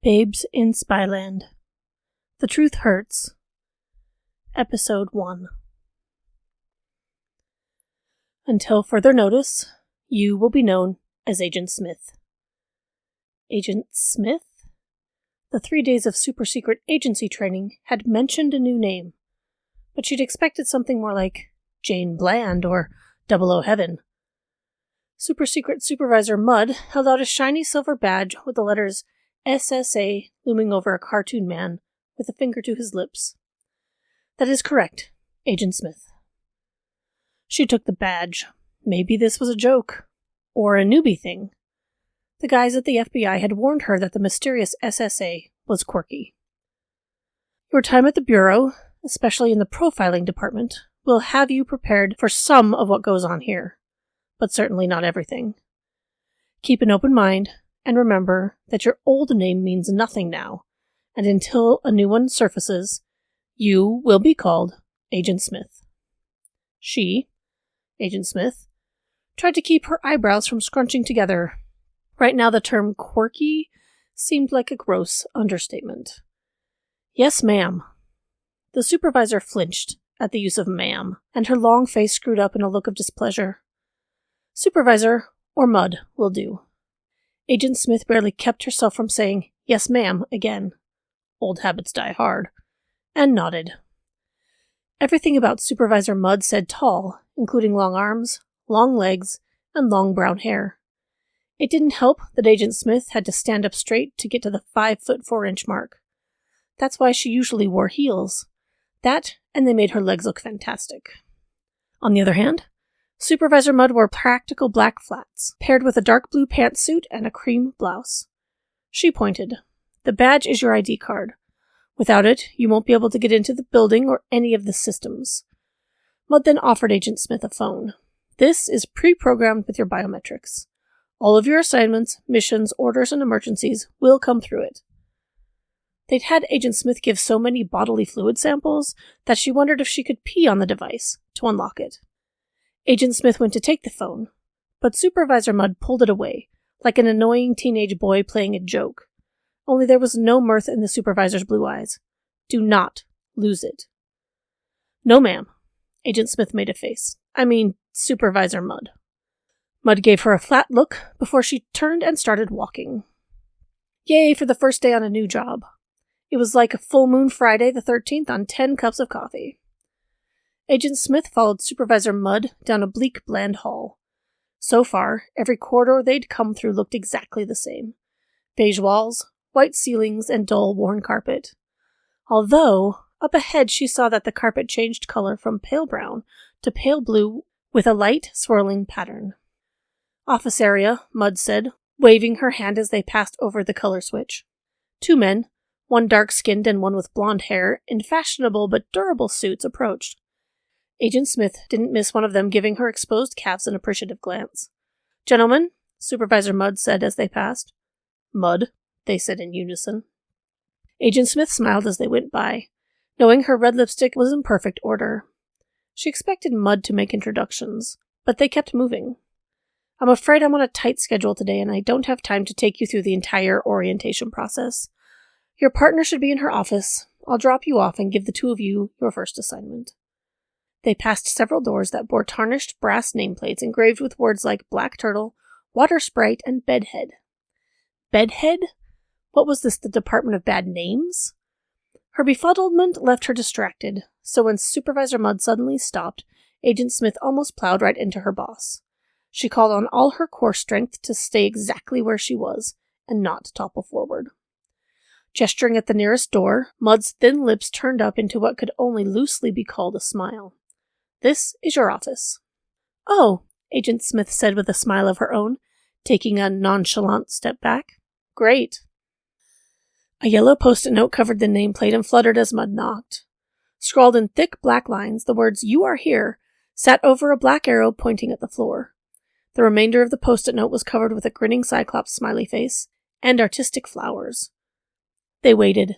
Babes in Spyland. The Truth Hurts. Episode 1. Until further notice, you will be known as Agent Smith. Agent Smith? The 3 days of super-secret agency training had mentioned a new name, but she'd expected something more like Jane Bland or 00 Heaven. Super-secret supervisor Mudd held out a shiny silver badge with the letters SSA looming over a cartoon man with a finger to his lips. That is correct, Agent Smith. She took the badge. Maybe this was a joke. Or a newbie thing. The guys at the FBI had warned her that the mysterious SSA was quirky. Your time at the Bureau, especially in the profiling department, will have you prepared for some of what goes on here, but certainly not everything. Keep an open mind, and remember that your old name means nothing now, and until a new one surfaces, you will be called Agent Smith. She, Agent Smith, tried to keep her eyebrows from scrunching together. Right now the term quirky seemed like a gross understatement. Yes, ma'am. The supervisor flinched at the use of ma'am, and her long face screwed up in a look of displeasure. Supervisor or Mudd will do. Agent Smith barely kept herself from saying, "Yes, ma'am," again. Old habits die hard. And nodded. Everything about Supervisor Mudd said tall, including long arms, long legs, and long brown hair. It didn't help that Agent Smith had to stand up straight to get to the 5'4" mark. That's why she usually wore heels. That, and they made her legs look fantastic. On the other hand, Supervisor Mudd wore practical black flats, paired with a dark blue pantsuit and a cream blouse. She pointed. The badge is your ID card. Without it, you won't be able to get into the building or any of the systems. Mudd then offered Agent Smith a phone. This is pre-programmed with your biometrics. All of your assignments, missions, orders, and emergencies will come through it. They'd had Agent Smith give so many bodily fluid samples that she wondered if she could pee on the device to unlock it. Agent Smith went to take the phone, but Supervisor Mudd pulled it away, like an annoying teenage boy playing a joke. Only there was no mirth in the supervisor's blue eyes. Do not lose it. No, ma'am. Agent Smith made a face. Supervisor Mudd. Mudd gave her a flat look before she turned and started walking. Yay for the first day on a new job. It was like a full moon Friday the 13th on 10 cups of coffee. Agent Smith followed Supervisor Mudd down a bleak, bland hall. So far, every corridor they'd come through looked exactly the same. Beige walls, white ceilings, and dull, worn carpet. Although, up ahead she saw that the carpet changed color from pale brown to pale blue with a light, swirling pattern. Office area, Mudd said, waving her hand as they passed over the color switch. 2 men, one dark-skinned and one with blonde hair, in fashionable but durable suits, approached. Agent Smith didn't miss one of them giving her exposed calves an appreciative glance. Gentlemen, Supervisor Mudd said as they passed. Mudd, they said in unison. Agent Smith smiled as they went by, knowing her red lipstick was in perfect order. She expected Mudd to make introductions, but they kept moving. I'm afraid I'm on a tight schedule today and I don't have time to take you through the entire orientation process. Your partner should be in her office. I'll drop you off and give the 2 of you your first assignment. They passed several doors that bore tarnished brass nameplates engraved with words like Black Turtle, Water Sprite, and Bedhead. Bedhead? What was this, the Department of Bad Names? Her befuddlement left her distracted, so when Supervisor Mudd suddenly stopped, Agent Smith almost plowed right into her boss. She called on all her core strength to stay exactly where she was, and not topple forward. Gesturing at the nearest door, Mudd's thin lips turned up into what could only loosely be called a smile. This is your office. Oh, Agent Smith said with a smile of her own, taking a nonchalant step back. Great. A yellow post-it note covered the nameplate and fluttered as Mudd knocked. Scrawled in thick black lines, the words, "You are here," sat over a black arrow pointing at the floor. The remainder of the post-it note was covered with a grinning Cyclops smiley face and artistic flowers. They waited.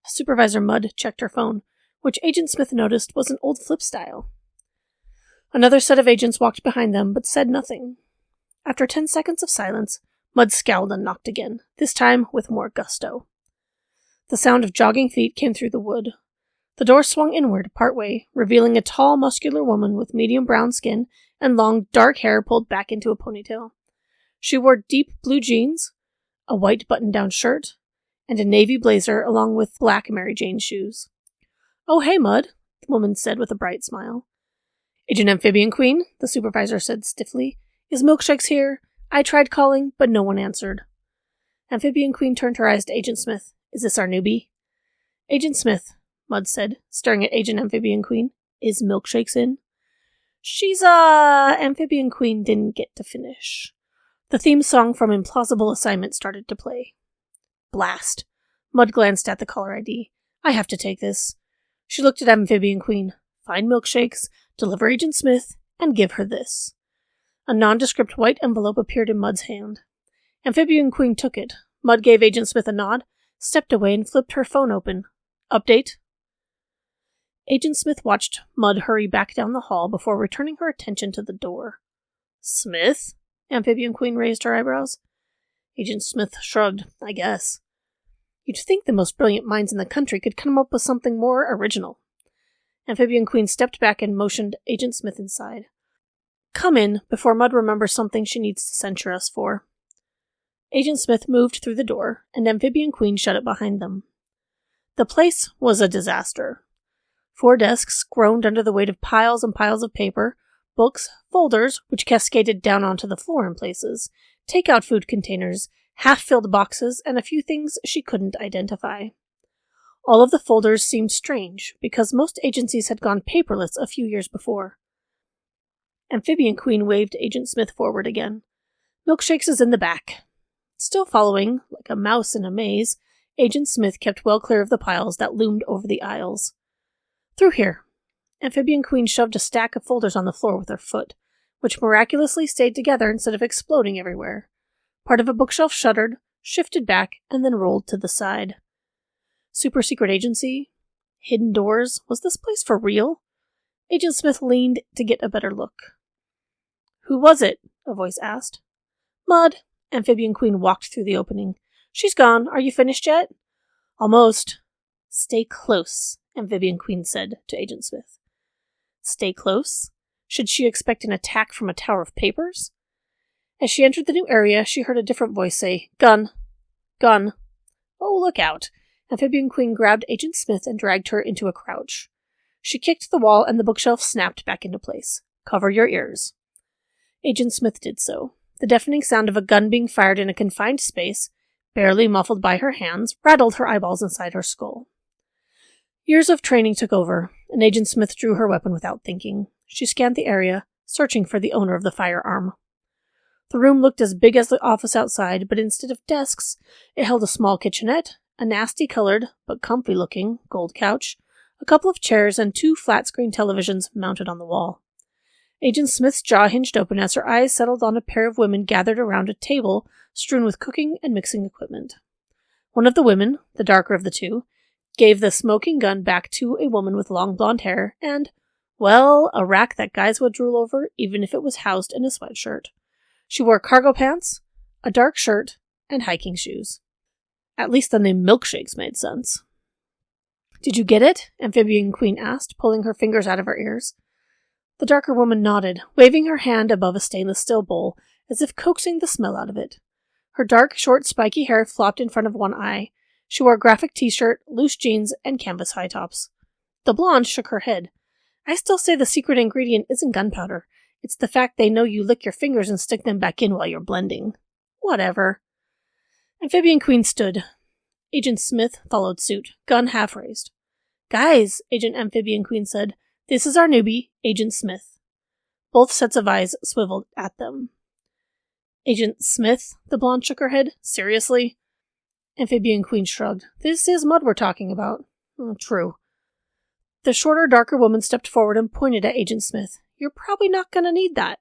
Supervisor Mudd checked her phone, which Agent Smith noticed was an old flip style. Another set of agents walked behind them, but said nothing. After 10 seconds of silence, Mud scowled and knocked again, this time with more gusto. The sound of jogging feet came through the wood. The door swung inward partway, revealing a tall, muscular woman with medium brown skin and long, dark hair pulled back into a ponytail. She wore deep blue jeans, a white button-down shirt, and a navy blazer along with black Mary Jane shoes. "Oh, hey, Mud," the woman said with a bright smile. "Agent Amphibian Queen," the supervisor said stiffly. "Is Milkshake's here? I tried calling, but no one answered." Amphibian Queen turned her eyes to Agent Smith. "Is this our newbie?" "Agent Smith," Mud said, staring at Agent Amphibian Queen. "Is Milkshake's in?" "She's, Amphibian Queen didn't get to finish." The theme song from Implausible Assignment started to play. Blast. Mud glanced at the caller ID. "I have to take this." She looked at Amphibian Queen. "Find Milkshakes, deliver Agent Smith, and give her this." A nondescript white envelope appeared in Mud's hand. Amphibian Queen took it. Mud gave Agent Smith a nod, stepped away, and flipped her phone open. "Update?" Agent Smith watched Mud hurry back down the hall before returning her attention to the door. "Smith?" Amphibian Queen raised her eyebrows. Agent Smith shrugged. "I guess." You'd think the most brilliant minds in the country could come up with something more original. Amphibian Queen stepped back and motioned Agent Smith inside. "Come in, before Mud remembers something she needs to censure us for." Agent Smith moved through the door, and Amphibian Queen shut it behind them. The place was a disaster. 4 desks groaned under the weight of piles and piles of paper, books, folders, which cascaded down onto the floor in places, takeout food containers, half-filled boxes, and a few things she couldn't identify. All of the folders seemed strange, because most agencies had gone paperless a few years before. Amphibian Queen waved Agent Smith forward again. "Milkshakes is in the back." Still following, like a mouse in a maze, Agent Smith kept well clear of the piles that loomed over the aisles. "Through here." Amphibian Queen shoved a stack of folders on the floor with her foot, which miraculously stayed together instead of exploding everywhere. Part of a bookshelf shuddered, shifted back, and then rolled to the side. Super secret agency? Hidden doors? Was this place for real? Agent Smith leaned to get a better look. "Who was it?" a voice asked. "Mud." Amphibian Queen walked through the opening. "She's gone. Are you finished yet?" "Almost." "Stay close," Amphibian Queen said to Agent Smith. Stay close? Should she expect an attack from a tower of papers? As she entered the new area, she heard a different voice say, "Gun! Gun!" "Oh, look out!" Amphibian Queen grabbed Agent Smith and dragged her into a crouch. She kicked the wall and the bookshelf snapped back into place. "Cover your ears." Agent Smith did so. The deafening sound of a gun being fired in a confined space, barely muffled by her hands, rattled her eyeballs inside her skull. Years of training took over, and Agent Smith drew her weapon without thinking. She scanned the area, searching for the owner of the firearm. The room looked as big as the office outside, but instead of desks, it held a small kitchenette, a nasty-colored, but comfy-looking, gold couch, a couple of chairs, and 2 flat-screen televisions mounted on the wall. Agent Smith's jaw hinged open as her eyes settled on a pair of women gathered around a table strewn with cooking and mixing equipment. One of the women, the darker of the two, gave the smoking gun back to a woman with long blonde hair and, well, a rack that guys would drool over even if it was housed in a sweatshirt. She wore cargo pants, a dark shirt, and hiking shoes. At least the name Milkshakes made sense. "Did you get it?" Amphibian Queen asked, pulling her fingers out of her ears. The darker woman nodded, waving her hand above a stainless steel bowl, as if coaxing the smell out of it. Her dark, short, spiky hair flopped in front of one eye. She wore a graphic t-shirt, loose jeans, and canvas high tops. The blonde shook her head. "I still say the secret ingredient isn't gunpowder. It's the fact they know you lick your fingers and stick them back in while you're blending." "Whatever." Amphibian Queen stood. Agent Smith followed suit, gun half raised. "Guys," Agent Amphibian Queen said, "this is our newbie, Agent Smith." Both sets of eyes swiveled at them. "Agent Smith?" The blonde shook her head. "Seriously?" Amphibian Queen shrugged. "This is Mud we're talking about." "True." The shorter, darker woman stepped forward and pointed at Agent Smith. "You're probably not going to need that."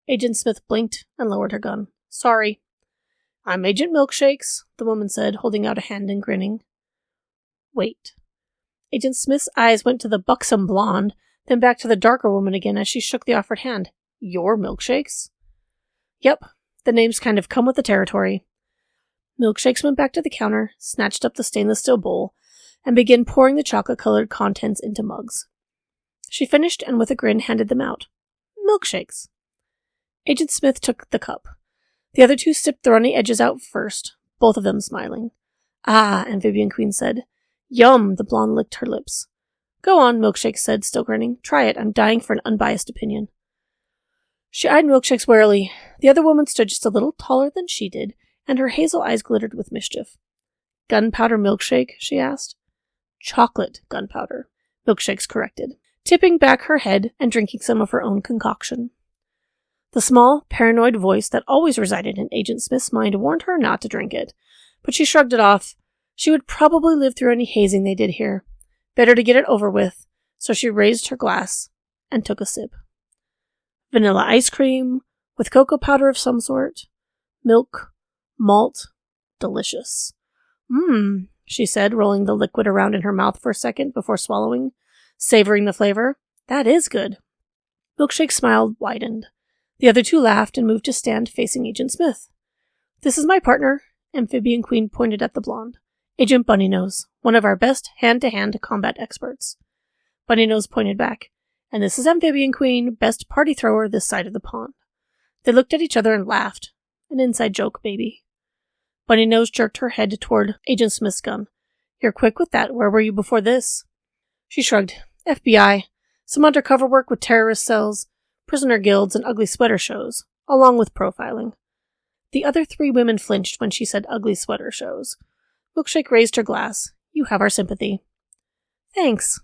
Agent Smith blinked and lowered her gun. "Sorry." "I'm Agent Milkshakes," the woman said, holding out a hand and grinning. "Wait." Agent Smith's eyes went to the buxom blonde, then back to the darker woman again as she shook the offered hand. "Your Milkshakes?" "Yep." The names kind of come with the territory. Milkshakes went back to the counter, snatched up the stainless steel bowl, and began pouring the chocolate-colored contents into mugs. She finished and with a grin handed them out. Milkshakes. Agent Smith took the cup. The other two sipped the runny edges out first, both of them smiling. Ah, Amphibian Queen said. Yum, the blonde licked her lips. Go on, Milkshake said, still grinning. Try it, I'm dying for an unbiased opinion. She eyed Milkshakes warily. The other woman stood just a little taller than she did, and her hazel eyes glittered with mischief. Gunpowder milkshake? She asked. Chocolate gunpowder, Milkshakes corrected, tipping back her head and drinking some of her own concoction. The small, paranoid voice that always resided in Agent Smith's mind warned her not to drink it, but she shrugged it off. She would probably live through any hazing they did here. Better to get it over with, so she raised her glass and took a sip. Vanilla ice cream, with cocoa powder of some sort. Milk, malt, delicious. She said, rolling the liquid around in her mouth for a second before swallowing, savoring the flavor. That is good. Milkshake's smile widened. The other two laughed and moved to stand facing Agent Smith. This is my partner, Amphibian Queen pointed at the blonde. Agent Bunnynose, one of our best hand-to-hand combat experts. Bunnynose pointed back. And this is Amphibian Queen, best party thrower this side of the pond. They looked at each other and laughed. An inside joke, baby. Bunnynose jerked her head toward Agent Smith's gun. You're quick with that. Where were you before this? She shrugged. FBI. Some undercover work with terrorist cells, prisoner guilds, and ugly sweater shows, along with profiling. The other three women flinched when she said ugly sweater shows. Milkshake raised her glass. You have our sympathy. Thanks.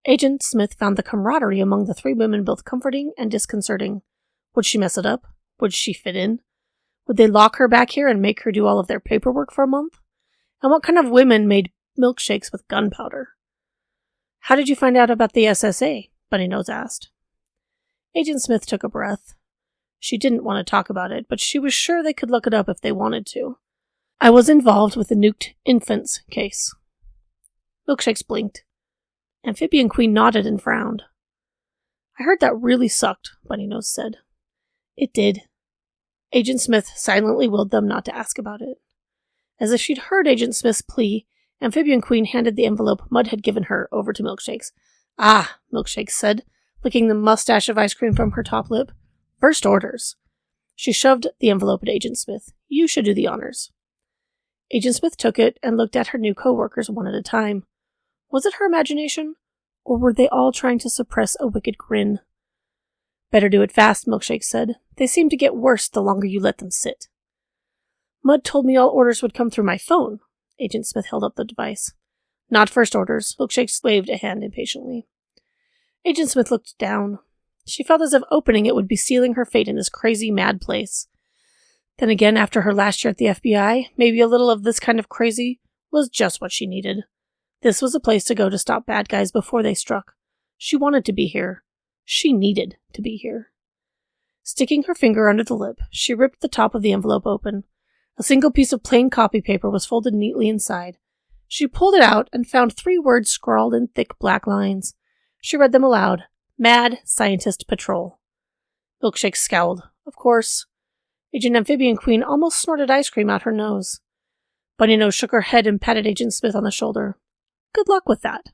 Agent Smith found the camaraderie among the three women both comforting and disconcerting. Would she mess it up? Would she fit in? Would they lock her back here and make her do all of their paperwork for a month? And what kind of women made milkshakes with gunpowder? How did you find out about the SSA? Bunnynose asked. Agent Smith took a breath. She didn't want to talk about it, but she was sure they could look it up if they wanted to. I was involved with the nuked infants case. Milkshakes blinked. Amphibian Queen nodded and frowned. I heard that really sucked, Bunnynose said. It did. Agent Smith silently willed them not to ask about it. As if she'd heard Agent Smith's plea, Amphibian Queen handed the envelope Mud had given her over to Milkshakes. Ah, Milkshakes said, licking the mustache of ice cream from her top lip. First orders. She shoved the envelope at Agent Smith. You should do the honors. Agent Smith took it and looked at her new co-workers one at a time. Was it her imagination, or were they all trying to suppress a wicked grin? Better do it fast, Milkshake said. They seem to get worse the longer you let them sit. Mud told me all orders would come through my phone. Agent Smith held up the device. Not first orders. Milkshake waved a hand impatiently. Agent Smith looked down. She felt as if opening it would be sealing her fate in this crazy, mad place. Then again, after her last year at the FBI, maybe a little of this kind of crazy was just what she needed. This was a place to go to stop bad guys before they struck. She wanted to be here. She needed to be here. Sticking her finger under the lip, she ripped the top of the envelope open. A single piece of plain copy paper was folded neatly inside. She pulled it out and found 3 words scrawled in thick black lines. She read them aloud. Mad Scientist Patrol. Milkshake scowled. Of course. Agent Amphibian Queen almost snorted ice cream out her nose. Bunnynose shook her head and patted Agent Smith on the shoulder. Good luck with that.